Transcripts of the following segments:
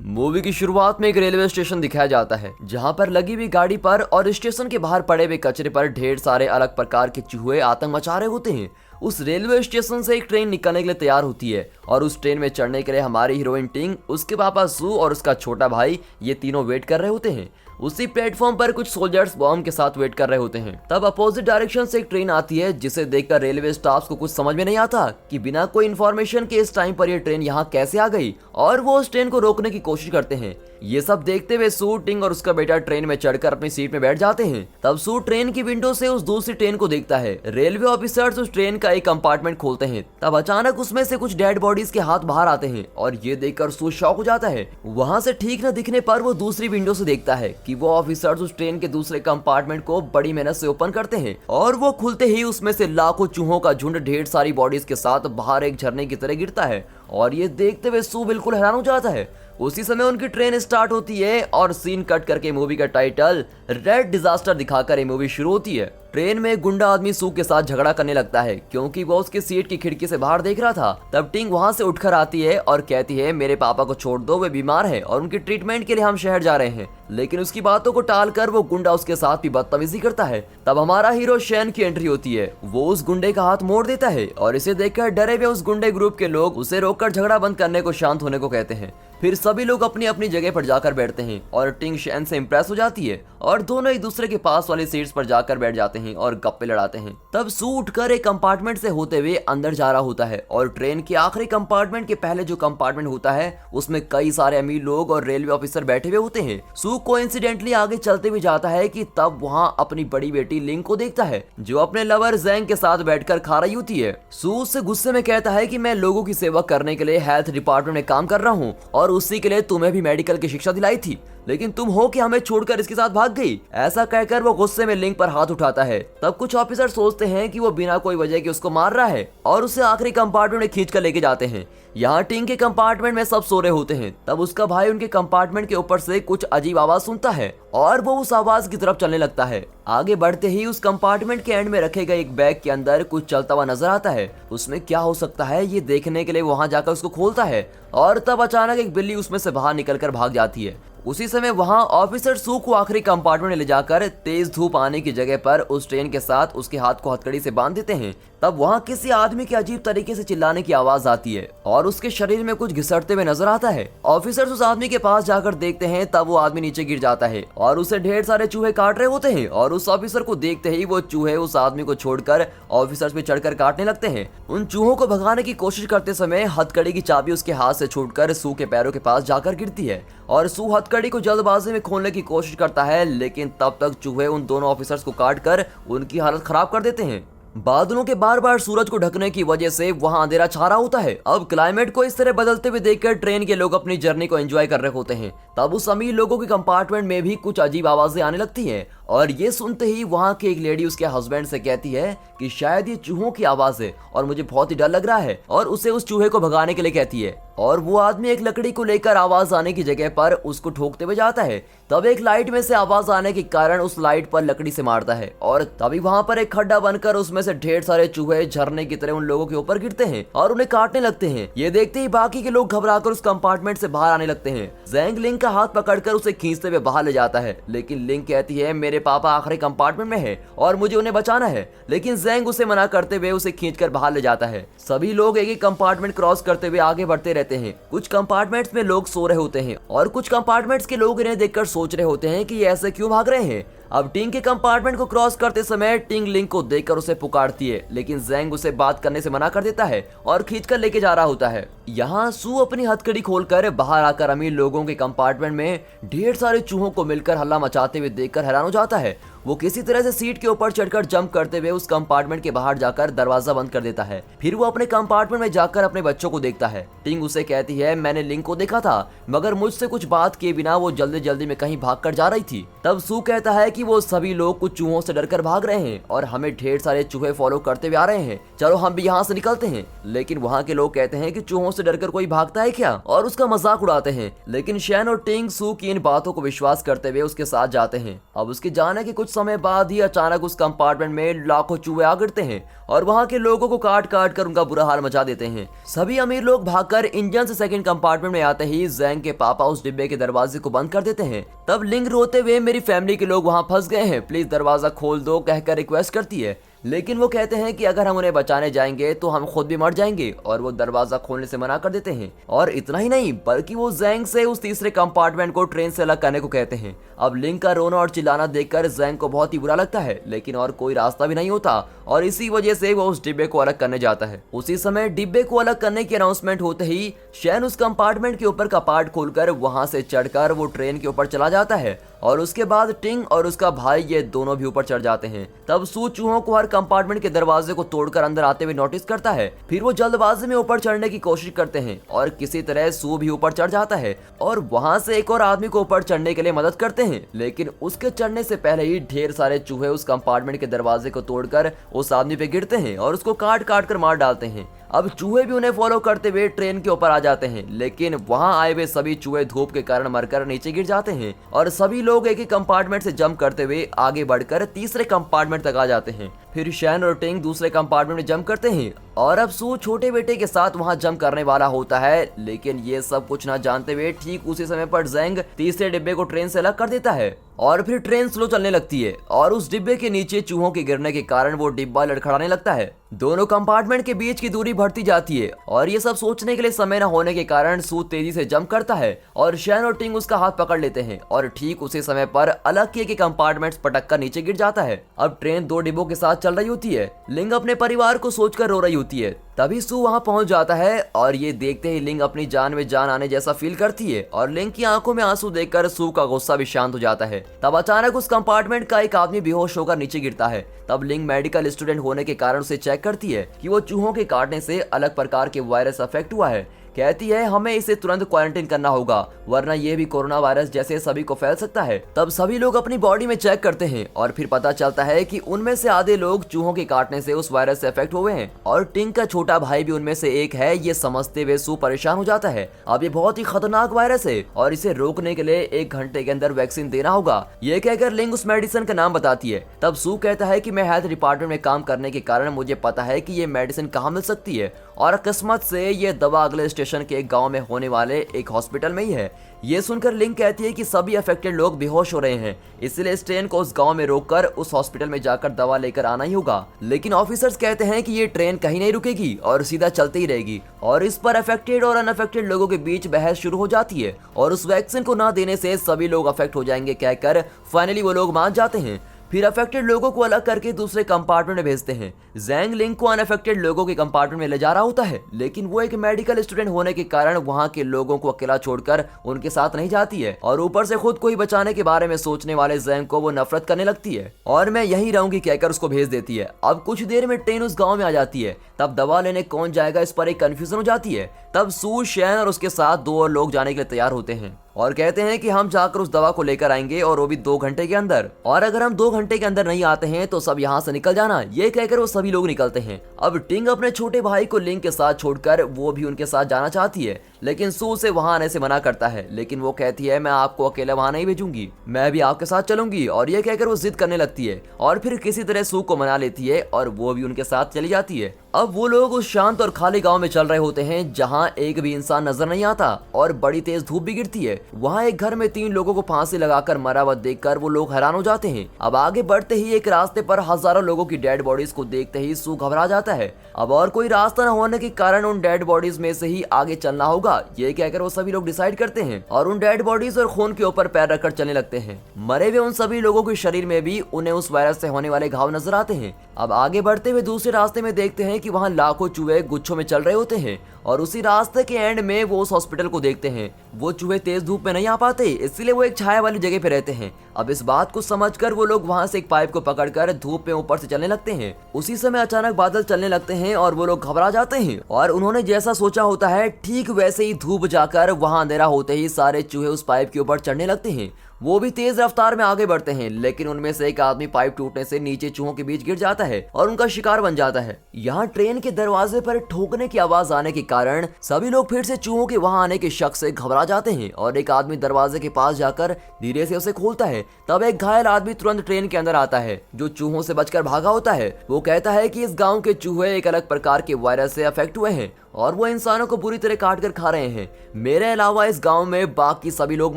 Movie की शुरुआत में एक रेलवे स्टेशन दिखाया जाता है जहां पर लगी हुई गाड़ी पर और स्टेशन के बाहर पड़े हुए कचरे पर ढेर सारे अलग प्रकार के चूहे आतंक मचा रहे होते हैं। उस रेलवे स्टेशन से एक ट्रेन निकलने के लिए तैयार होती है और उस ट्रेन में चढ़ने के लिए हमारी हीरोइन टिंग, उसके पापा सू और उसका छोटा भाई ये तीनों वेट कर रहे होते हैं। उसी प्लेटफॉर्म पर कुछ सोल्जर्स बॉम्ब के साथ वेट कर रहे होते हैं। तब अपोजिट डायरेक्शन से एक ट्रेन आती है जिसे देखकर रेलवे स्टाफ को कुछ समझ में नहीं आता कि बिना कोई इन्फॉर्मेशन के इस टाइम पर ये ट्रेन यहाँ कैसे आ गई और वो उस ट्रेन को रोकने की कोशिश करते हैं। ये सब देखते हुए सू, टिंग और उसका बेटा ट्रेन में चढ़कर अपनी सीट में बैठ जाते हैं। तब सू ट्रेन की विंडो से उस दूसरी ट्रेन को देखता है। रेलवे ऑफिसर्स उस ट्रेन का एक कंपार्टमेंट खोलते हैं। तब अचानक उसमें से कुछ डेड बॉडीज के हाथ बाहर आते हैं और ये देखकर सू शॉक हो जाता है। वहां से ठीक न दिखने पर वो दूसरी विंडो से देखता है कि वो ऑफिसर्स उस ट्रेन के दूसरे कंपार्टमेंट को बड़ी मेहनत से ओपन करते हैं और वो खुलते ही उसमें से लाखों चूहों का झुंड ढेर सारी बॉडीज के साथ बाहर एक झरने की तरह गिरता है और ये देखते हुए सू बिल्कुल हैरान हो जाता है। उसी समय उनकी ट्रेन स्टार्ट होती है और सीन कट करके मूवी का टाइटल रेड डिजास्टर दिखाकर ये मूवी शुरू होती है। ट्रेन में एक गुंडा आदमी सू के साथ झगड़ा करने लगता है क्योंकि वो उसकी सीट की खिड़की से बाहर देख रहा था। तब टिंग वहां से उठकर आती है और कहती है मेरे पापा को छोड़ दो, वे बीमार है और उनकी ट्रीटमेंट के लिए हम शहर जा रहे हैं। लेकिन उसकी बातों को टालकर वो गुंडा उसके साथ भी बदतमीजी करता है। तब हमारा हीरो शैन की एंट्री होती है। वो उस गुंडे का हाथ मोड़ देता है और इसे देखकर डरे हुए उस गुंडे ग्रुप के लोग उसे रोककर झगड़ा बंद करने को शांत होने को कहते हैं। फिर सभी लोग अपनी अपनी जगह पर जाकर बैठते हैं और टिंग शैन से इंप्रेस हो जाती है और दोनों एक दूसरे के पास वाली सीट्स पर जाकर बैठ जाते हैं और गप्पे लड़ाते हैं। तब सू उठकर एक कंपार्टमेंट से होते हुए अंदर जा रहा होता है और ट्रेन के आखिरी कंपार्टमेंट के पहले जो कंपार्टमेंट होता है उसमें कई सारे अमीर लोग और रेलवे ऑफिसर बैठे हुए होते हैं। सू कोइंसिडेंटली आगे चलते हुए जाता है कि तब वहां अपनी बड़ी बेटी लिंग को देखता है जो अपने लवर जैंग के साथ बैठकर खा रही होती है। सू उससे गुस्से में कहता है कि मैं लोगों की सेवा करने के लिए हेल्थ डिपार्टमेंट में काम कर रहा हूँ और उसी के लिए तुम्हें भी मेडिकल की शिक्षा दिलाई थी, लेकिन तुम हो कि हमें छोड़कर इसके साथ भाग गई। ऐसा कहकर वो गुस्से में लिंग पर हाथ उठाता है। तब कुछ ऑफिसर सोचते हैं कि वो बिना कोई वजह के उसको मार रहा है और उसे आखिरी कंपार्टमेंट में खींच कर लेके जाते हैं। यहाँ टिंग के कंपार्टमेंट में सब सो रहे होते हैं। तब उसका भाई उनके कंपार्टमेंट के ऊपर से कुछ अजीब आवाज सुनता है और वो उस आवाज की तरफ चलने लगता है। आगे बढ़ते ही उस कंपार्टमेंट के एंड में रखे गए एक बैग के अंदर कुछ चलता हुआ नजर आता है। उसमें क्या हो सकता है ये देखने के लिए वहां जाकर उसको खोलता है और तब अचानक एक बिल्ली उसमें से बाहर निकलकर भाग जाती है। उसी समय वहां ऑफिसर सू को आखिरी कंपार्टमेंट में ले जाकर तेज धूप आने की जगह पर उस ट्रेन के साथ उसके हाथ को हथकड़ी से बांध देते हैं। तब वहां किसी आदमी के अजीब तरीके से चिल्लाने की आवाज आती है और उसके शरीर में कुछ घिसटते हुए नजर आता है। ऑफिसर्स उस आदमी के पास जाकर देखते हैं तब वो आदमी नीचे गिर जाता है और उसे ढेर सारे चूहे काट रहे होते हैं और उस ऑफिसर को देखते ही वो चूहे उस आदमी को छोड़कर ऑफिसर्स पे चढ़कर काटने लगते हैं। उन चूहों को भगाने की कोशिश करते समय हथकड़ी की चाबी उसके हाथ से छूटकर सू के पैरों के पास जाकर गिरती है और सू हथकड़ी को जल्दबाजी में खोलने की कोशिश करता है, लेकिन तब तक चूहे उन दोनों ऑफिसर्स को काटकर उनकी हालत खराब कर देते हैं। बादलों के बार बार सूरज को ढकने की वजह से वहां अंधेरा छा रहा होता है। अब क्लाइमेट को इस तरह बदलते हुए देखकर ट्रेन के लोग अपनी जर्नी को एंजॉय कर रहे होते हैं। तब उस अमीर लोगों के कंपार्टमेंट में भी कुछ अजीब आवाजें आने लगती हैं और ये सुनते ही वहां की एक लेडी उसके हस्बैंड से कहती है कि शायद ये चूहों की आवाज है और मुझे बहुत ही डर लग रहा है और उसे उस चूहे को भगाने के लिए कहती है। और वो आदमी एक लकड़ी को लेकर आवाज आने की जगह पर उसको ठोकते हुए जाता है। तब एक लाइट में से आवाज आने के कारण उस लाइट पर लकड़ी से मारता है और तभी वहां पर एक खड्डा बनकर उसमें से ढेर सारे चूहे झरने की तरह उन लोगों के ऊपर गिरते हैं और उन्हें काटने लगते हैं। ये देखते ही बाकी के लोग घबराकर उस कंपार्टमेंट से बाहर आने लगते हैं। जैंग लिंग का हाथ पकड़कर उसे खींचते हुए बाहर ले जाता है, लेकिन लिंग कहती है मेरे पापा आखिरी कंपार्टमेंट में है और मुझे उन्हें बचाना है, लेकिन जैंग उसे मना करते हुए उसे खींचकर बाहर ले जाता है। सभी लोग एक एक कंपार्टमेंट क्रॉस करते हुए आगे बढ़ते रहते हैं। कुछ कंपार्टमेंट्स में लोग सो रहे होते हैं और कुछ कंपार्टमेंट्स के लोग इन्हें देखकर सोच रहे होते हैं कि ये ऐसे क्यों भाग रहे हैं। अब टिंग के कंपार्टमेंट को क्रॉस करते समय टिंग लिंग को देखकर उसे पुकारती है, लेकिन जैंग उसे बात करने से मना कर देता है और खींचकर लेके जा रहा होता है। यहाँ सू अपनी हथकड़ी खोलकर बाहर आकर अमीर लोगों के कंपार्टमेंट में ढेर सारे चूहों को मिलकर हल्ला मचाते हुए देखकर हैरान हो जाता है। वो किसी तरह से सीट के ऊपर चढ़कर जंप करते हुए उस कंपार्टमेंट के बाहर जाकर दरवाजा बंद कर देता है। फिर वो अपने कंपार्टमेंट में जाकर अपने बच्चों को देखता है। टिंग उसे कहती है मैंने लिंग को देखा था मगर मुझसे कुछ बात किए बिना वो जल्दी जल्दी में कहीं भाग कर जा रही थी। तब सू कहता है कि वो सभी लोग कुछ चूहों से डरकर भाग रहे हैं और हमें ढेर सारे चूहे फॉलो करते हुए आ रहे हैं, चलो हम भी यहाँ से निकलते हैं। लेकिन वहाँ के लोग कहते हैं कि चूहों से डरकर कोई भागता है क्या, और उसका मजाक उड़ाते हैं। लेकिन शैन और टिंग सू की इन बातों को विश्वास करते हुए उसके साथ जाते हैं। अब उसके जाने के कुछ समय बाद ही अचानक उस कंपार्टमेंट में लाखों चूहे आ गिरते हैं और वहां के लोगों को काट काट कर उनका बुरा हाल मचा देते हैं। सभी अमीर लोग भागकर इंजन से सेकंड कंपार्टमेंट में आते ही ज़ैंग के पापा उस डिब्बे के दरवाजे को बंद कर देते हैं। तब लिंग रोते हुए मेरी फैमिली के लोग वहां फंस गए हैं, प्लीज दरवाजा खोल दो कहकर रिक्वेस्ट करती है। लेकिन वो कहते हैं कि अगर हम उन्हें बचाने जाएंगे तो हम खुद भी मर जाएंगे, और वो दरवाजा खोलने से मना कर देते हैं। और इतना ही नहीं बल्कि वो ज़ैंग से उस तीसरे कंपार्टमेंट को ट्रेन से अलग करने को कहते हैं। अब लिंग का रोना और चिल्लाना देखकर ज़ैंग को बहुत ही बुरा लगता है, लेकिन और कोई रास्ता भी नहीं होता और इसी वजह से वो उस डिब्बे को अलग करने जाता है। उसी समय डिब्बे को अलग करने की अनाउंसमेंट होते ही शैन उस कंपार्टमेंट के ऊपर का पार्ट खोलकर वहां से चढ़कर वो ट्रेन के ऊपर चला जाता है, और उसके बाद टिंग और उसका भाई ये दोनों भी ऊपर चढ़ जाते हैं। तब सू चूहों को हर कंपार्टमेंट के दरवाजे को तोड़कर अंदर आते हुए नोटिस करता है। फिर वो जल्दबाजी में ऊपर चढ़ने की कोशिश करते हैं और किसी तरह सू भी ऊपर चढ़ जाता है और वहां से एक और आदमी को ऊपर चढ़ने के लिए मदद करते हैं। लेकिन उसके चढ़ने से पहले ही ढेर सारे चूहे उस कंपार्टमेंट के दरवाजे को तोड़कर उस आदमी पे गिरते हैं और उसको काट काट कर मार डालते हैं। अब चूहे भी उन्हें फॉलो करते हुए ट्रेन के ऊपर आ जाते हैं, लेकिन वहां आए हुए सभी चूहे धूप के कारण मरकर नीचे गिर जाते हैं और सभी लोग एक ही कंपार्टमेंट से जंप करते हुए आगे बढ़कर तीसरे कंपार्टमेंट तक आ जाते हैं। फिर शैन और टिंग दूसरे कंपार्टमेंट में जंप करते हैं और अब सू छोटे बेटे के साथ वहां जंप करने वाला होता है, लेकिन ये सब कुछ ना जानते हुए ठीक उसी समय पर ज़ैंग तीसरे डिब्बे को ट्रेन से अलग कर देता है और फिर ट्रेन स्लो चलने लगती है और उस डिब्बे के नीचे चूहों के गिरने के कारण वो डिब्बा लड़खड़ाने लगता है। दोनों कंपार्टमेंट के बीच की दूरी बढ़ती जाती है और ये सब सोचने के लिए समय न होने के कारण सू तेजी से जंप करता है और शैन और टिंग उसका हाथ पकड़ लेते हैं और ठीक उसी समय पर अलग किए के कंपार्टमेंट पटक कर नीचे गिर जाता है। अब ट्रेन दो डिब्बों के साथ चल रही होती है। लिंग अपने परिवार को सोचकर रो रही होती है। तभी सू वहां पहुंच जाता है और ये देखते ही लिंग अपनी जान में जान आने जैसा फील करती है और लिंग की आंखों में आंसू देखकर सू का गुस्सा भी शांत हो जाता है। तब अचानक उस कंपार्टमेंट का एक आदमी बेहोश होकर नीचे गिरता है। तब लिंग मेडिकल स्टूडेंट होने के कारण उसे चेक करती है कि वो चूहों के काटने से अलग प्रकार के वायरस अफेक्ट हुआ है। कहती है हमें इसे तुरंत क्वारंटाइन करना होगा, वरना ये भी कोरोना वायरस जैसे सभी को फैल सकता है। तब सभी लोग अपनी बॉडी में चेक करते हैं और फिर पता चलता है कि उनमें से आधे लोग चूहों के काटने से उस वायरस से अफेक्ट हुए हैं और टिंग का छोटा भाई भी उनमें से एक है। ये समझते हुए सू परेशान हो जाता है। अब ये बहुत ही खतरनाक वायरस है और इसे रोकने के लिए 1 घंटे के अंदर वैक्सीन देना होगा। ये कहकर लिंग उस मेडिसिन का नाम बताती है। तब सू कहता है कि मैं हेल्थ डिपार्टमेंट में काम करने के कारण मुझे पता है कि ये मेडिसिन कहाँ मिल सकती है और किस्मत से ये दवा अगले स्टेशन के एक गाँव में होने वाले एक हॉस्पिटल में ही है। ये सुनकर लिंग कहती है कि सभी अफेक्टेड लोग बेहोश हो रहे हैं, इसलिए इस ट्रेन को उस गांव में रोककर उस हॉस्पिटल में जाकर दवा लेकर आना ही होगा। लेकिन ऑफिसर्स कहते हैं कि ये ट्रेन कहीं नहीं रुकेगी और सीधा चलती ही रहेगी और इस पर अफेक्टेड और अनअफेक्टेड लोगों के बीच बहस शुरू हो जाती है और उस वैक्सीन को ना देने से सभी लोग अफेक्ट हो जाएंगे कहकर फाइनली वो लोग मान जाते हैं। फिर अफेक्टेड लोगों को अलग करके दूसरे कंपार्टमेंट में भेजते हैं। ज़ैंग लिंग को अनअफेक्टेड लोगों के कंपार्टमेंट में ले जा रहा होता है, लेकिन वो एक मेडिकल स्टूडेंट होने के कारण वहां के लोगों को अकेला छोड़कर उनके साथ नहीं जाती है और ऊपर से खुद को ही बचाने के बारे में सोचने वाले ज़ैंग को वो नफरत करने लगती है और मैं यहीं रहूंगी कहकर उसको भेज देती है। अब कुछ देर में ट्रेन उस गाँव में आ जाती है। तब दवा लेने कौन जाएगा इस पर एक कंफ्यूजन हो जाती है। तब सू, शैन और उसके साथ 2 और लोग जाने के लिए तैयार होते हैं और कहते हैं कि हम जाकर उस दवा को लेकर आएंगे और वो भी 2 घंटे के अंदर, और अगर हम 2 घंटे के अंदर नहीं आते हैं तो सब यहाँ से निकल जाना। ये कहकर वो सभी लोग निकलते हैं। अब टिंग अपने छोटे भाई को लिंग के साथ छोड़कर वो भी उनके साथ जाना चाहती है, लेकिन सू उसे वहां आने से मना करता है। लेकिन वो कहती है मैं आपको अकेला वहां नहीं भेजूंगी, मैं भी आपके साथ चलूंगी, और ये कहकर वो जिद करने लगती है और फिर किसी तरह सू को मना लेती है और वो भी उनके साथ चली जाती है। अब वो लोग उस शांत और खाली गांव में चल रहे होते हैं जहां एक भी इंसान नजर नहीं आता और बड़ी तेज धूप भी गिरती है। वहां एक घर में 3 लोगों को फांसी लगाकर मरा हुआ देखकर वो लोग हैरान हो जाते हैं। अब आगे बढ़ते ही एक रास्ते पर हजारों लोगों की डेड बॉडीज को देखते ही सू घबरा जाता है। अब और कोई रास्ता न होने के कारण उन डेड बॉडीज में से ही आगे चलना होगा, ये कहकर वो सभी लोग डिसाइड करते हैं और उन डेड बॉडीज और खून के ऊपर पैर रखकर चलने लगते हैं। मरे हुए उन सभी लोगों के शरीर में भी उन्हें उस वायरस से होने वाले घाव नजर आते हैं। अब आगे बढ़ते हुए दूसरे रास्ते में देखते हैं कि वहां लाखों चूहे गुच्छों में चल रहे होते हैं और उसी रास्ते के एंड में वो उस हॉस्पिटल को देखते हैं। वो चूहे तेज धूप में नहीं आ पाते, इसलिए वो एक छाया वाली जगह पे रहते हैं। अब इस बात को समझकर वो लोग वहां से एक पाइप को पकड़कर धूप में ऊपर से चलने लगते हैं। उसी समय अचानक बादल चलने लगते हैं और वो लोग घबरा जाते हैं और उन्होंने जैसा सोचा होता है ठीक वैसे ही धूप जाकर वहां अंधेरा होते ही सारे चूहे उस पाइप के ऊपर चढ़ने लगते हैं वो भी तेज रफ्तार में आगे बढ़ते हैं, लेकिन उनमें से एक आदमी पाइप टूटने से नीचे चूहों के बीच गिर जाता है और उनका शिकार बन जाता है। यहाँ ट्रेन के दरवाजे पर ठोकने की आवाज आने के कारण सभी लोग फिर से चूहों के वहां आने के शक से घबरा जाते हैं और एक आदमी दरवाजे के पास जाकर धीरे से उसे खोलता है। तब एक घायल आदमी तुरंत ट्रेन के अंदर आता है जो चूहों से बचकर भागा होता है। वो कहता है कि इस गाँव के चूहे एक अलग प्रकार के वायरस से अफेक्ट हुए हैं और वो इंसानों को बुरी तरह काट कर खा रहे हैं। मेरे अलावा इस गांव में बाकी सभी लोग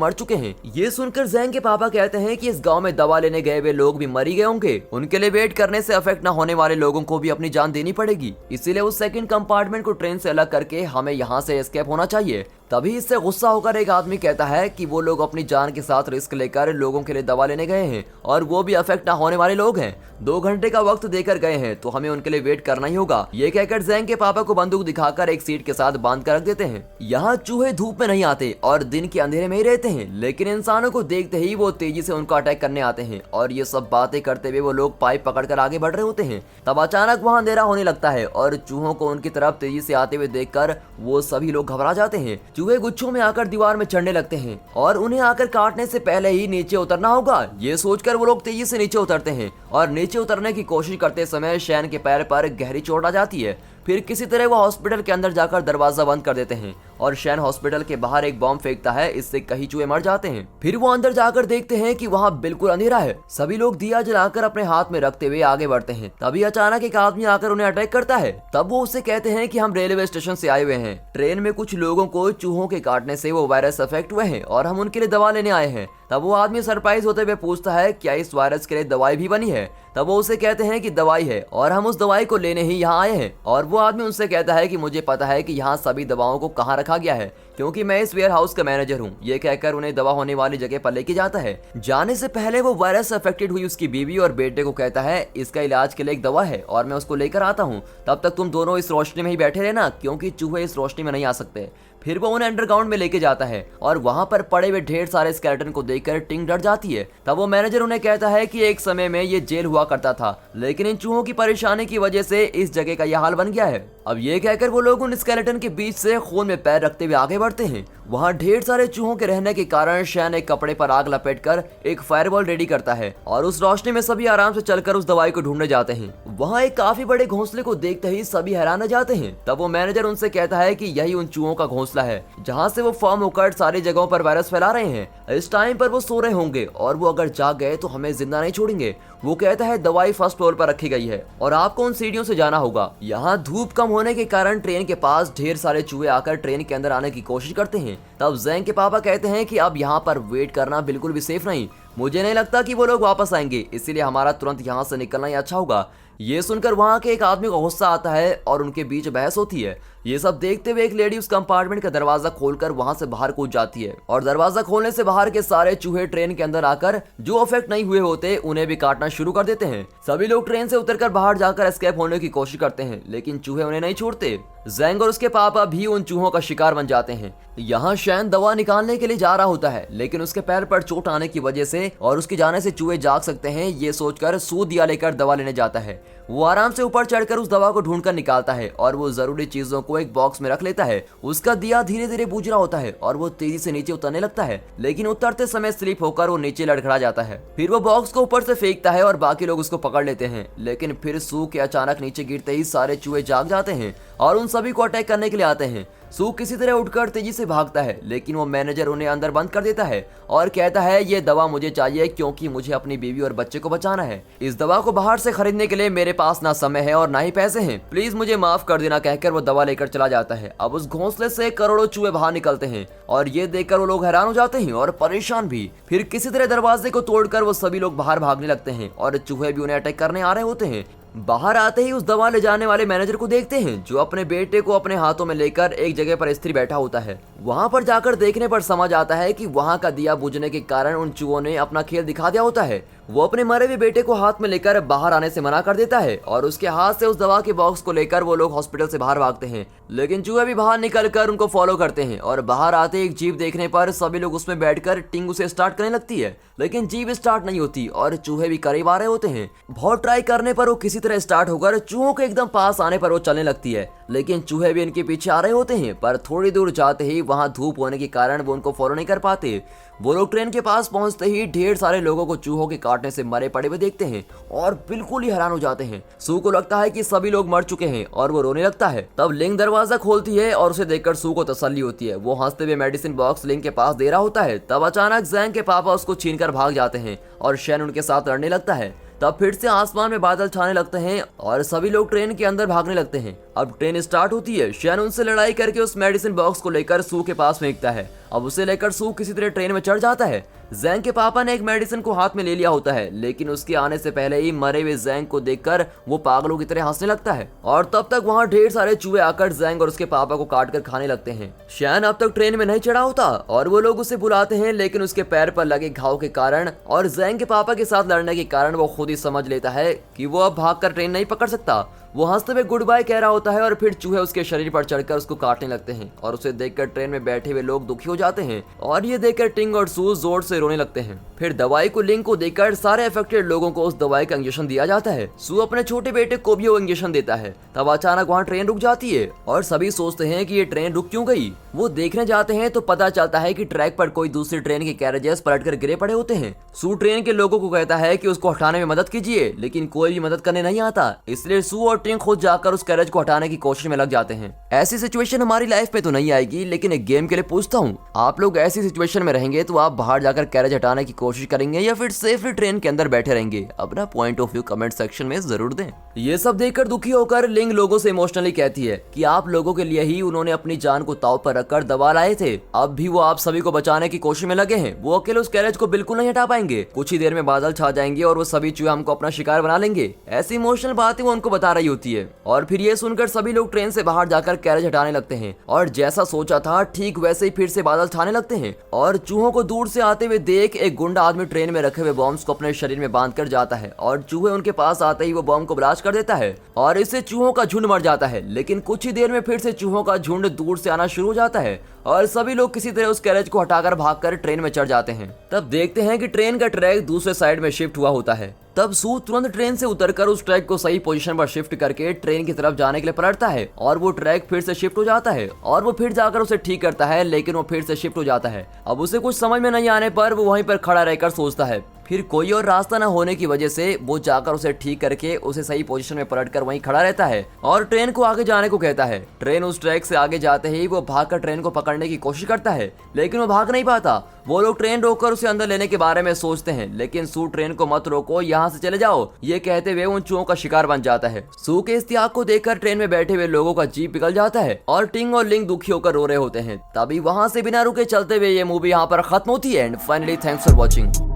मर चुके हैं। ये सुनकर जैंग के पापा कहते हैं कि इस गांव में दवा लेने गए हुए लोग भी मरी गए होंगे, उनके लिए वेट करने से अफेक्ट न होने वाले लोगों को भी अपनी जान देनी पड़ेगी, इसीलिए उस सेकंड कंपार्टमेंट को ट्रेन से अलग करके हमें यहाँ से एस्केप होना चाहिए। तभी इससे गुस्सा होकर एक आदमी कहता है कि वो लोग अपनी जान के साथ रिस्क लेकर लोगों के लिए दवा लेने गए हैं और वो भी अफेक्ट ना होने वाले लोग हैं। 2 घंटे का वक्त देकर गए हैं तो हमें उनके लिए वेट करना ही होगा। ये कहकर जैंग के पापा को बंदूक दिखाकर एक सीट के साथ बांध कर रख देते हैं। यहाँ चूहे धूप में नहीं आते और दिन के अंधेरे में ही रहते हैं, लेकिन इंसानों को देखते ही वो तेजी से उनको अटैक करने आते हैं और ये सब बातें करते हुए वो लोग पाइप पकड़कर आगे बढ़ रहे होते हैं। तब अचानक वहाँ अंधेरा होने लगता है और चूहों को उनकी तरफ तेजी से आते हुए देखकर वो सभी लोग घबरा जाते हैं। चूहे गुच्छों में आकर दीवार में चढ़ने लगते हैं और उन्हें आकर काटने से पहले ही नीचे उतरना होगा। ये सोचकर वो लोग तेजी से नीचे उतरते हैं और नीचे उतरने की कोशिश करते समय शैन के पैर पर गहरी चोट आ जाती है। फिर किसी तरह वो हॉस्पिटल के अंदर जाकर दरवाजा बंद कर देते हैं और शैन हॉस्पिटल के बाहर एक बॉम्ब फेंकता है, इससे कई चूहे मर जाते हैं। फिर वो अंदर जाकर देखते हैं कि वहाँ बिल्कुल अंधेरा है। सभी लोग दिया जलाकर अपने हाथ में रखते हुए आगे बढ़ते हैं। तभी अचानक एक आदमी आकर उन्हें अटैक करता है। तब वो उससे कहते हैं कि हम रेलवे स्टेशन से आए हुए हैं, ट्रेन में कुछ लोगों को चूहों के काटने से वो वायरस अफेक्ट हुए हैं और हम उनके लिए दवा लेने आए हैं। तब वो आदमी सरप्राइज होते हुए पूछता है क्या इस वायरस के लिए दवाई भी बनी है। तब वो उसे कहते हैं कि दवाई है और हम उस दवाई को लेने ही यहाँ आए हैं। और वो आदमी उनसे कहता है कि मुझे पता है कि यहाँ सभी दवाओं को कहाँ रखा गया है क्योंकि मैं इस वेयर हाउस का मैनेजर हूँ। ये कहकर उन्हें दवा होने वाली जगह पर लेके जाता है। जाने से पहले वो वायरस अफेक्टेड हुई उसकी बीवी और बेटे को कहता है इसका इलाज के लिए एक दवा है और मैं उसको लेकर आता हूँ, तब तक तुम दोनों इस रोशनी में ही बैठे रहना क्योंकि चूहे इस रोशनी में नहीं आ सकते। फिर वो उन्हें अंडरग्राउंड में लेके जाता है और वहां पर पड़े हुए ढेर सारे स्केलेटन को देखकर टिंग डर जाती है। तब वो मैनेजर उन्हें कहता है कि एक समय में ये जेल हुआ करता था, लेकिन इन चूहों की परेशानी की वजह से इस जगह का यह हाल बन गया है। अब ये कहकर वो लोग उन स्केलेटन के बीच से खून में पैर रखते हुए आगे बढ़ते हैं। वहाँ ढेर सारे चूहों के रहने के कारण शैन एक कपड़े पर आग लपेटकर एक फायरबॉल रेडी करता है और उस रोशनी में सभी आराम से चलकर उस दवाई को ढूंढने जाते हैं। वहाँ एक काफी बड़े घोंसले को देखते ही सभी हैरान हो जाते हैं। तब वो मैनेजर उनसे कहता है कि यही उन चूहों का घोंसला है जहाँ से वो फॉर्म होकर सारी जगहों पर वायरस फैला रहे हैं। इस टाइम पर वो सो रहे होंगे और वो अगर जाग गए तो हमें जिंदा नहीं छोड़ेंगे। वो कहता है दवाई फर्स्ट फ्लोर पर रखी गई है और आपको उन सीढ़ियों से जाना होगा। यहाँ धूप कम होने के कारण ट्रेन के पास ढेर सारे चूहे आकर ट्रेन के अंदर आने की कोशिश करते हैं। तब जैंग के पापा कहते हैं कि अब यहाँ पर वेट करना बिल्कुल भी सेफ नहीं, मुझे नहीं लगता कि वो लोग वापस आएंगे, इसीलिए हमारा तुरंत यहाँ से निकलना ही अच्छा होगा। ये सुनकर वहाँ के एक आदमी को गुस्सा आता है और उनके बीच बहस होती है। ये सब देखते हुए एक लेडी उस कंपार्टमेंट का दरवाजा खोलकर वहां से बाहर कूद जाती है और दरवाजा खोलने से बाहर के सारे चूहे ट्रेन के अंदर आकर जो अफेक्ट नहीं हुए होते उन्हें भी काटना शुरू कर देते हैं। सभी लोग ट्रेन से उतरकर बाहर जाकर एस्केप होने की कोशिश करते हैं, लेकिन चूहे उन्हें नहीं छोड़ते। जैंग और उसके पापा भी उन चूहों का शिकार बन जाते हैं। यहाँ शैन दवा निकालने के लिए जा रहा होता है, लेकिन उसके पैर पर चोट आने की वजह से और उसके जाने से चूहे जाग सकते हैं, ये सोचकर सूद दिया लेकर दवा लेने जाता है। वो आराम से ऊपर चढ़कर उस दवा को ढूंढकर निकालता है और वो जरूरी चीजों को एक बॉक्स में रख लेता है। उसका दिया धीरे धीरे बुझ रहा होता है और वो तेजी से नीचे उतरने लगता है, लेकिन उतरते समय स्लिप होकर वो नीचे लड़खड़ा जाता है। फिर वो बॉक्स को ऊपर से फेंकता है और बाकी लोग उसको पकड़ लेते हैं, लेकिन फिर सू के अचानक नीचे गिरते ही सारे चूहे जाग जाते हैं और उन सभी को अटैक करने के लिए आते हैं। सू किसी तरह उठकर तेजी से भागता है, लेकिन वो मैनेजर उन्हें अंदर बंद कर देता है और कहता है ये दवा मुझे चाहिए क्योंकि मुझे अपनी बीवी और बच्चे को बचाना है। इस दवा को बाहर से खरीदने के लिए मेरे पास ना समय है और ना ही पैसे हैं, प्लीज मुझे माफ कर देना कहकर वो दवा लेकर चला जाता है। अब उस घोंसले से करोड़ों चूहे बाहर निकलते हैं और ये देखकर वो लोग हैरान हो जाते हैं और परेशान भी। फिर किसी तरह दरवाजे को तोड़कर वो सभी लोग बाहर भागने लगते हैं और चूहे भी उन्हें अटैक करने आ रहे होते हैं। बाहर आते ही उस दवा ले जाने वाले मैनेजर को देखते हैं जो अपने बेटे को अपने हाथों में लेकर एक जगह पर स्थिर बैठा होता है। वहां पर जाकर देखने पर समझ आता है कि वहां का दिया बुझने के कारण उन चूहों ने अपना खेल दिखा दिया होता है। वो अपने मरे हुए बेटे को हाथ में लेकर बाहर आने से मना कर देता है और उसके हाथ से उस दवा के बॉक्स को लेकर वो लोग हॉस्पिटल से बाहर भागते हैं। लेकिन चूहे भी बाहर निकलकर उनको फॉलो करते हैं और बाहर आते एक जीप देखने पर सभी लोग उसमें बैठकर टिंग उसे स्टार्ट करने लगती है, लेकिन जीप स्टार्ट नहीं होती और चूहे भी करीब आ रहे होते हैं। बहुत ट्राई करने पर वो किसी तरह स्टार्ट होकर चूहों के एकदम पास आने पर वो चलने लगती है, लेकिन चूहे भी इनके पीछे आ रहे होते हैं। पर थोड़ी दूर जाते ही वहां धूप होने के कारण वो उनको फॉलो नहीं कर पाते। वो लोग ट्रेन के पास पहुंचते ही ढेर सारे लोगों को चूहों के काटने से मरे पड़े हुए देखते हैं और बिल्कुल ही हैरान हो जाते हैं। सू को लगता है कि सभी लोग मर चुके हैं और वो रोने लगता है। तब लिंग दरवाजा खोलती है और उसे देखकर सू को तसल्ली होती है। वो हंसते हुए मेडिसिन बॉक्स लिंग के पास दे रहा होता है। तब अचानक जैंग के पापा उसको छीनकर भाग जाते हैं और शैन उनके साथ लड़ने लगता है। तब फिर से आसमान में बादल छाने लगते हैं और सभी लोग ट्रेन के अंदर भागने लगते हैं। अब ट्रेन स्टार्ट होती है। शैन उनसे लड़ाई करके उस मेडिसिन बॉक्स को लेकर सू के पास फेंकता है। अब उसे लेकर सू किसी तरह ट्रेन में चढ़ जाता है। जैंग के पापा ने एक मेडिसिन को हाथ में ले लिया होता है, लेकिन उसके आने से पहले ही मरे हुए जैंग को देखकर वो पागलों की तरह हंसने लगता है और तब तक वहाँ ढेर सारे चूहे आकर जैंग और उसके पापा को काट कर खाने लगते हैं। शैन अब तक ट्रेन में नहीं चढ़ा होता और वो लोग उसे बुलाते हैं, लेकिन उसके पैर पर लगे घाव के कारण और जैंग के पापा के साथ लड़ने के कारण वो खुद ही समझ लेता है कि वो अब भागकर ट्रेन नहीं पकड़ सकता। वो हंसते हुए गुड बाय कह रहा होता है और फिर चूहे उसके शरीर पर चढ़कर उसको काटने लगते हैं और उसे देखकर ट्रेन में बैठे हुए लोग दुखी हो जाते हैं और ये देखकर टिंग और सू जोर से रोने लगते हैं। फिर दवाई को लिंग को देकर सारे अफेक्टेड लोगों को उस दवाई का इंजेक्शन दिया जाता है। सू अपने छोटे बेटे को भी वो इंजेक्शन देता है। तब अचानक वहाँ ट्रेन रुक जाती है और सभी सोचते हैं कि ये ट्रेन रुक क्यों गई। वो देखने जाते हैं तो पता चलता है कि ट्रैक पर कोई दूसरी ट्रेन के कैरेजेस पलटकर गिरे पड़े होते हैं। सू ट्रेन के लोगों को कहता है कि उसको हटाने में मदद कीजिए, लेकिन कोई भी मदद करने नहीं आता। इसलिए सू और टिंग खुद जाकर उस कैरेज को हटाने की कोशिश में लग जाते हैं। ऐसी सिचुएशन हमारी लाइफ में तो नहीं आएगी, लेकिन एक गेम के लिए पूछता हूँ, आप लोग ऐसी सिचुएशन में रहेंगे तो आप बाहर जाकर कैरेज हटाने की कोशिश करेंगे या फिर सेफली ट्रेन के अंदर बैठे रहेंगे? अपना point of view comment section में जरूर दें। ये सब देखकर दुखी होकर लिंग लोगों से इमोशनली कहती है कि आप लोगों के लिए ही उन्होंने अपनी जान को ताव पर रखकर दवा लाए थे। अब भी वो आप सभी को बचाने की कोशिश में लगे हैं। वो अकेले उस कैरेज को बिल्कुल नहीं हटा पाएंगे। कुछ ही देर में बादल छा जाएंगे और वो सभी चूहे हमको अपना शिकार बना लेंगे। ऐसी इमोशनल बातें वो उनको बता रही होती है और फिर ये सुनकर सभी लोग ट्रेन से बाहर जाकर कैरेज हटाने लगते हैं और जैसा सोचा था ठीक वैसे ही फिर से बादल छाने लगते हैं और चूहों को दूर से आते हुए देख एक गुंडा आदमी ट्रेन में रखे हुए बॉम्ब्स को अपने शरीर में बांध कर जाता है और चूहे उनके पास आते ही वो बॉम्ब को ब्लास्ट कर देता है और इससे चूहों का झुंड मर जाता है। लेकिन कुछ ही देर में फिर से चूहों का झुंड दूर से आना शुरू हो जाता है और सभी लोग किसी तरह उस कैरेज को हटाकर भागकर ट्रेन में चढ़ जाते हैं। तब देखते हैं कि ट्रेन का ट्रैक दूसरे साइड में शिफ्ट हुआ होता है। तब सू तुरंत ट्रेन से उतरकर उस ट्रैक को सही पोजीशन पर शिफ्ट करके ट्रेन की तरफ जाने के लिए पलटता है और वो ट्रैक फिर से शिफ्ट हो जाता है और वो फिर जाकर उसे ठीक करता है, लेकिन वो फिर से शिफ्ट हो जाता है। अब उसे कुछ समझ में नहीं आने पर वो वहीं पर खड़ा रहकर सोचता है। फिर कोई और रास्ता न होने की वजह से वो जाकर उसे ठीक करके उसे सही पोजीशन में पलटकर वहीं खड़ा रहता है और ट्रेन को आगे जाने को कहता है। ट्रेन उस ट्रैक से आगे जाते ही वो भागकर ट्रेन को पकड़ने की कोशिश करता है, लेकिन वो भाग नहीं पाता। वो लोग ट्रेन रोककर उसे अंदर लेने के बारे में सोचते हैं, लेकिन सू ट्रेन को मत रोको, यहाँ से चले जाओ, ये कहते हुए उन चूहों का शिकार बन जाता है। सू के इस त्याग को देखकर ट्रेन में बैठे हुए लोगों का जीप पिघल जाता है और टिंग और लिंग दुखी होकर रो रहे होते हैं। तभी वहां से बिना रुके चलते हुए ये मूवी यहाँ पर खत्म होती है। And finally thanks for watching.